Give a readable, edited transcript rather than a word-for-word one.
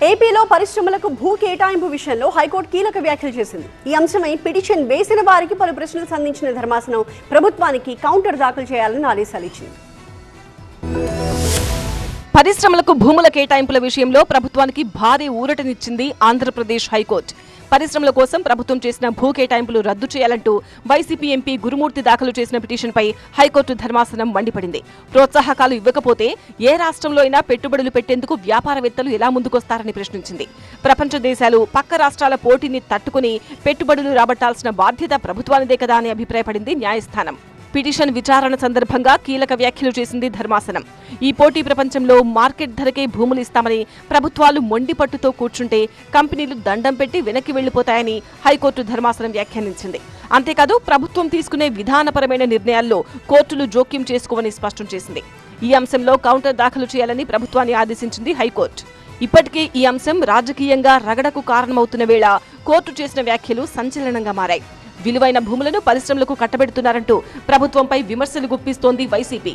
ఏపీలో పరిశ్రమలకు భూ కేటాయింపు విషయంలో హైకోర్టు కీలక వ్యాఖ్యలు చేసింది. ఈ అంశమై పిటిషన్ వేసిన వారికి పలు ప్రశ్నలు సంధించిన ధర్మాసనం ప్రభుత్వానికి కౌంటర్ దాఖలు చేయాలని ఆదేశాలు ఇచ్చింది. పరిశ్రమలకు భూముల కేటాయింపుల విషయంలో ప్రభుత్వానికి భారీ ఊరటనిచ్చింది ఆంధ్రప్రదేశ్ హైకోర్టు. పరిశ్రమల కోసం ప్రభుత్వం చేసిన భూ కేటాయింపులు రద్దు చేయాలంటూ వైసీపీ ఎంపీ గురుమూర్తి దాఖలు చేసిన పిటిషన్పై హైకోర్టు ధర్మాసనం మండిపడింది. ప్రోత్సాహకాలు ఇవ్వకపోతే ఏ రాష్ట్రంలో అయినా పెట్టుబడులు పెట్టేందుకు వ్యాపారవేత్తలు ఎలా ముందుకొస్తారని ప్రశ్నించింది. ప్రపంచ దేశాలు పక్క రాష్ట్రాల పోటీని తట్టుకుని పెట్టుబడులు రాబట్టాల్సిన బాధ్యత ప్రభుత్వానిదే కదా అని అభిప్రాయపడింది న్యాయస్థానం. పిటిషన్ విచారణ సందర్భంగా కీలక వ్యాఖ్యలు చేసింది ధర్మాసనం. ఈ పోటీ ప్రపంచంలో మార్కెట్ ధరకే భూములు ఇస్తామని ప్రభుత్వాలు మొండి పట్టుతో కూర్చుంటే కంపెనీలు దండం పెట్టి వెనక్కి వెళ్లిపోతాయని హైకోర్టు ధర్మాసనం వ్యాఖ్యానించింది. అంతేకాదు ప్రభుత్వం తీసుకునే విధానపరమైన నిర్ణయాల్లో కోర్టులు జోక్యం చేసుకోవని స్పష్టం చేసింది. ఈ అంశంలో కౌంటర్ దాఖలు చేయాలని ప్రభుత్వాన్ని ఆదేశించింది హైకోర్టు. ఇప్పటికే ఈ అంశం రాజకీయంగా రగడకు కారణమవుతున్న వేళ కోర్టు చేసిన వ్యాఖ్యలు సంచలనంగా మారాయి. విలువైన భూములను పరిశ్రమలకు కట్టబెడుతున్నారంటూ ప్రభుత్వంపై విమర్శలు గుప్పిస్తోంది వైసీపీ.